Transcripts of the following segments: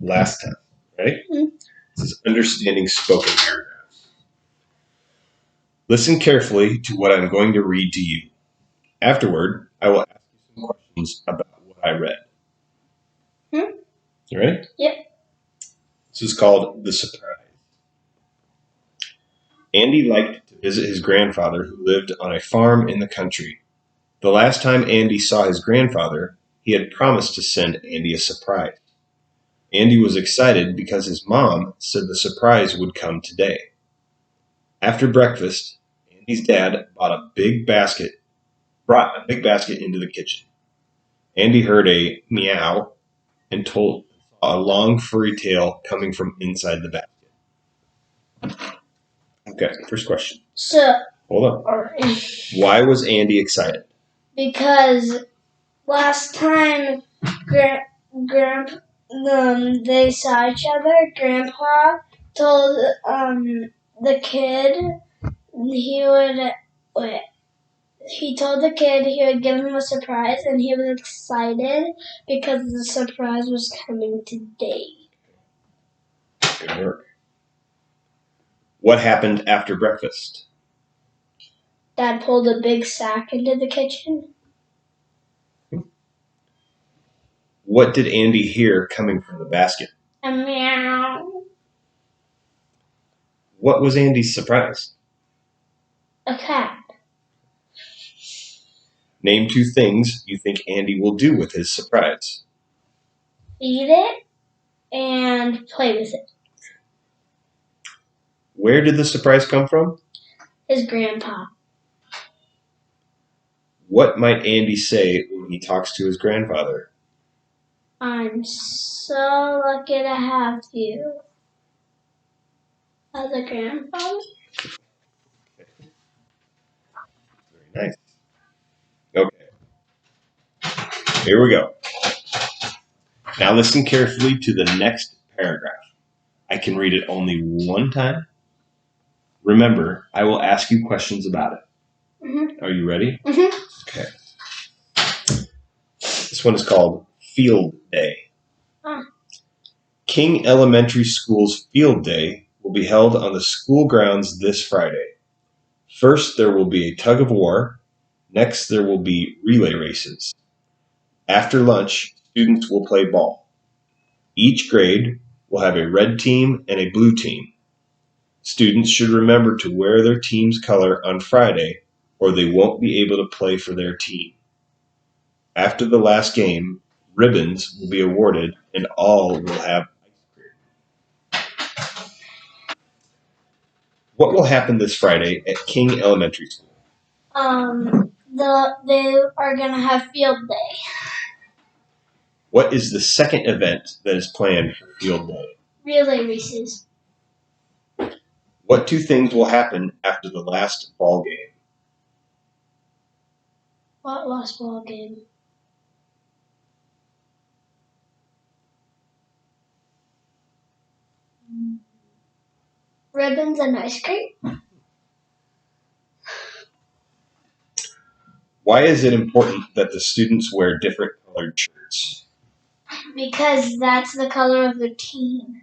last time. Ready? This is understanding spoken paragraphs. Listen carefully to what I'm going to read to you. Afterward, I will ask you some questions about what I read. You ready? Yep. This is called The Surprise. Andy liked to visit his grandfather who lived on a farm in the country. The last time Andy saw his grandfather, he had promised to send Andy a surprise. Andy was excited because his mom said the surprise would come today. After breakfast, Andy's dad brought a big basket into the kitchen. Andy heard a meow and saw a long furry tail coming from inside the basket. Okay, first question. So, Hold on. Why was Andy excited? Because last time they saw each other, Grandpa told the kid he told the kid he would give him a surprise, and he was excited because the surprise was coming today. Good work. What happened after breakfast? Dad pulled a big sack into the kitchen. What did Andy hear coming from the basket? A meow. What was Andy's surprise? A cat. Name 2 things you think Andy will do with his surprise. Eat it and play with it. Where did the surprise come from? His grandpa. What might Andy say when he talks to his grandfather? I'm so lucky to have you as a grandfather. Very nice. Okay. Here we go. Now listen carefully to the next paragraph. I can read it only one time. Remember, I will ask you questions about it. Mm-hmm. Are you ready? Mm-hmm. Okay. This one is called Field Day. King Elementary School's Field Day will be held on the school grounds this Friday. First, there will be a tug of war. Next, there will be relay races. After lunch, students will play ball. Each grade will have a red team and a blue team. Students should remember to wear their team's color on Friday, or they won't be able to play for their team. After the last game, ribbons will be awarded and all will have ice cream. What will happen this Friday at King Elementary School? They are gonna have field day. What is the second event that is planned for Field Day? Relay races. What 2 things will happen after the last ball game? What last ball game? Ribbons and ice cream. Why is it important that the students wear different colored shirts? Because that's the color of the team.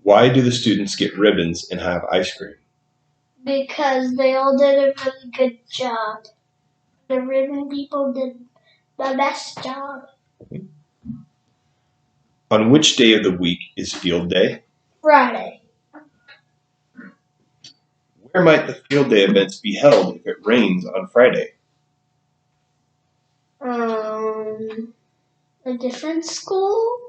Why do the students get ribbons and have ice cream? Because they all did a really good job. The ribbon people did the best job. On which day of the week is Field Day? Friday. Where might the Field Day events be held if it rains on Friday? A different school?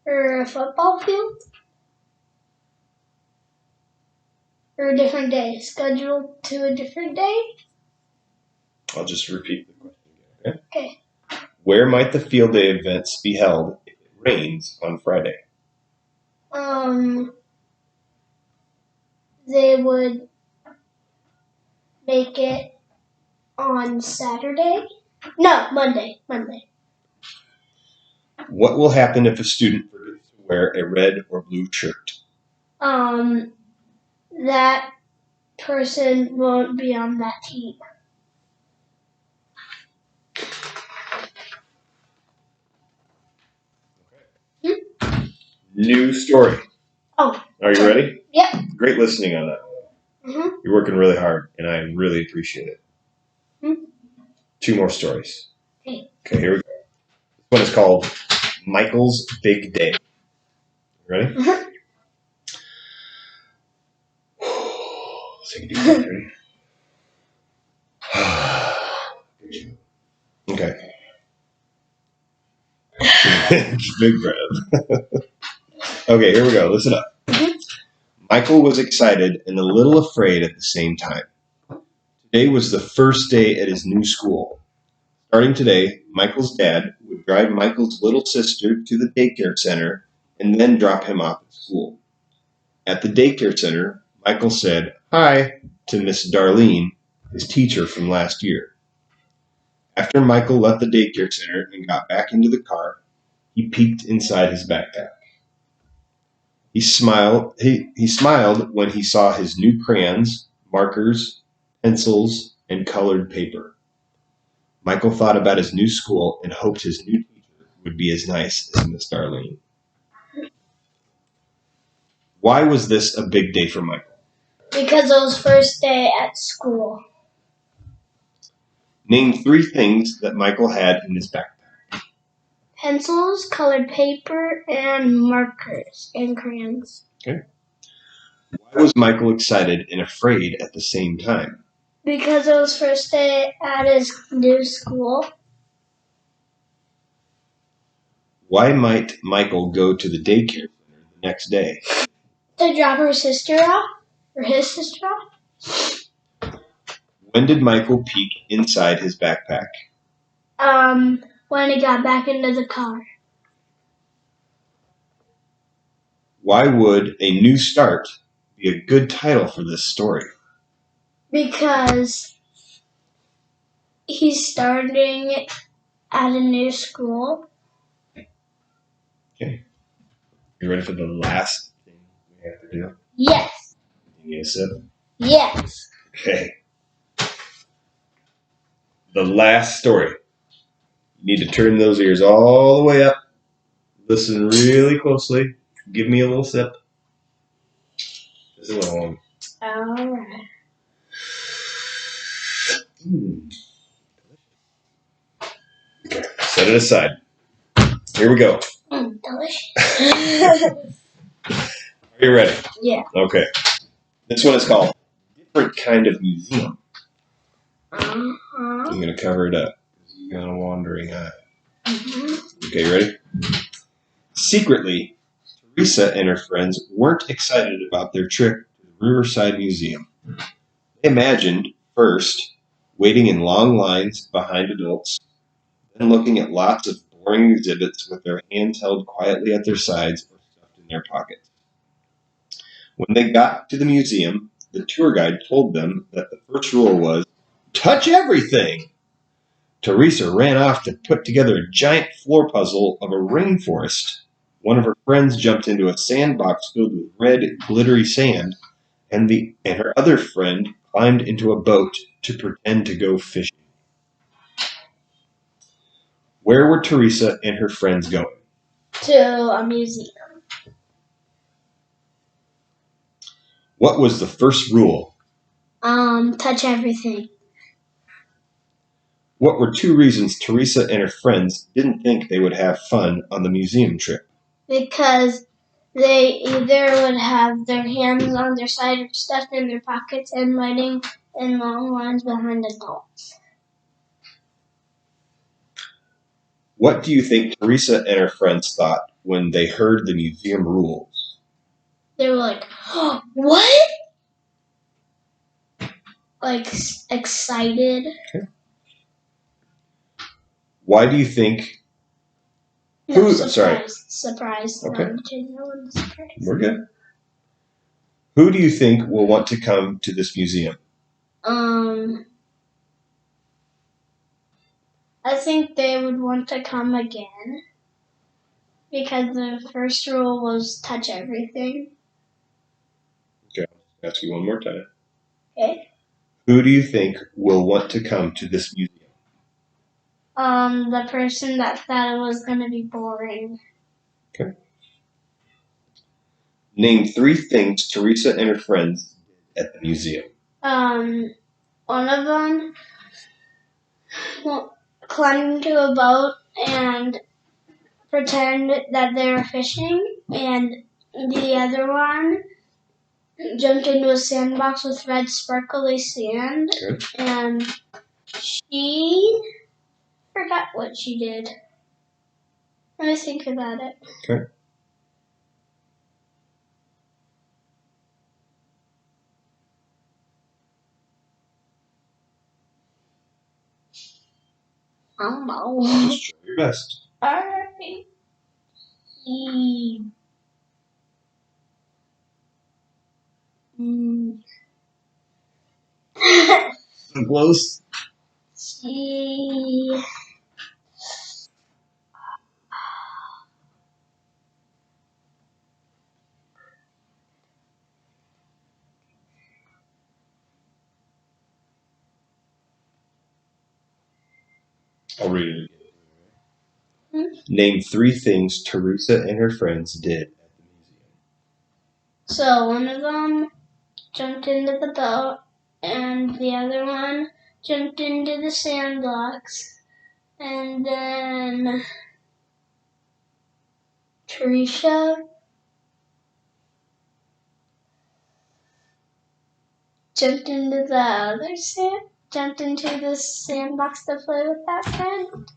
Or a football field? Or a different day? Scheduled to a different day? I'll just repeat the question again. Okay. Where might the Field Day events be held if it rains on Friday? They would make it on Saturday? No, Monday. What will happen if a student forgets to wear a red or blue shirt? That person won't be on that team. New story. Oh. Are you ready? Yep. Great listening on that. Mm-hmm. You're working really hard, and I really appreciate it. Mm-hmm. 2 more stories. Okay. Okay, here we go. This one is called Michael's Big Day. Ready? Mm-hmm. Take a deep breath. Ready? Okay. Big breath. Okay, here we go. Listen up. Mm-hmm. Michael was excited and a little afraid at the same time. Today was the first day at his new school. Starting today, Michael's dad would drive Michael's little sister to the daycare center and then drop him off at school. At the daycare center, Michael said hi to Miss Darlene, his teacher from last year. After Michael left the daycare center and got back into the car, he peeked inside his backpack. He smiled when he saw his new crayons, markers, pencils, and colored paper. Michael thought about his new school and hoped his new teacher would be as nice as Miss Darlene. Why was this a big day for Michael? Because it was first day at school. Name 3 things that Michael had in his backpack. Pencils, colored paper, and markers and crayons. Okay. Why was Michael excited and afraid at the same time? Because it was first day at his new school. Why might Michael go to the daycare center the next day? To drop her sister off? Or his sister off? When did Michael peek inside his backpack? When he got back into the car. Why would A New Start be a good title for this story? Because he's starting at a new school. Okay. You ready for the last thing we have to do? Yes. You need a sip? Yes. Okay. The last story. You need to turn those ears all the way up. Listen really closely. Give me a little sip. Just a little one. All right. Okay. Set it aside. Here we go. Delicious. Are you ready? Yeah. Okay. This one is called Different Kind of Museum. Uh-huh. I'm going to cover it up. You got a wandering eye. Mm-hmm. Okay, you ready? Secretly, Teresa and her friends weren't excited about their trip to the Riverside Museum. They imagined, first, waiting in long lines behind adults, then looking at lots of boring exhibits with their hands held quietly at their sides or stuffed in their pockets. When they got to the museum, the tour guide told them that the first rule was, touch everything! Teresa ran off to put together a giant floor puzzle of a rainforest. One of her friends jumped into a sandbox filled with red, glittery sand, and her other friend climbed into a boat to pretend to go fishing. Where were Teresa and her friends going? To a museum. What was the first rule? Touch everything. What were 2 reasons Teresa and her friends didn't think they would have fun on the museum trip? Because they either would have their hands on their side or stuffed in their pockets and waiting in long lines behind adults. What do you think Teresa and her friends thought when they heard the museum rules? They were like, oh, what? Like, excited. Okay. Why do you think... No, surprised. Okay. Surprised. We're good. Who do you think will want to come to this museum? I think they would want to come again because the first rule was touch everything. Okay, I'll ask you one more time. Okay. Who do you think will want to come to this museum? The person that thought it was going to be boring. Okay. Name 3 things Teresa and her friends did at the museum. One of them climbed into a boat and pretend that they were fishing, and the other one jumped into a sandbox with red sparkly sand, Good. and she forgot what she did. Let me think about it. Okay. I don't know. Just try your best. Alright. So close. She. I'll read it again. Name 3 things Teresa and her friends did at the museum. So one of them jumped into the boat, and the other one jumped into the sandbox, and then Teresa jumped into the sandbox to play with that friend.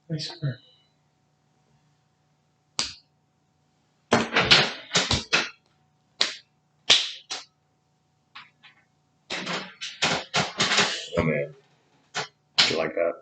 Nice work. Oh man. You like that?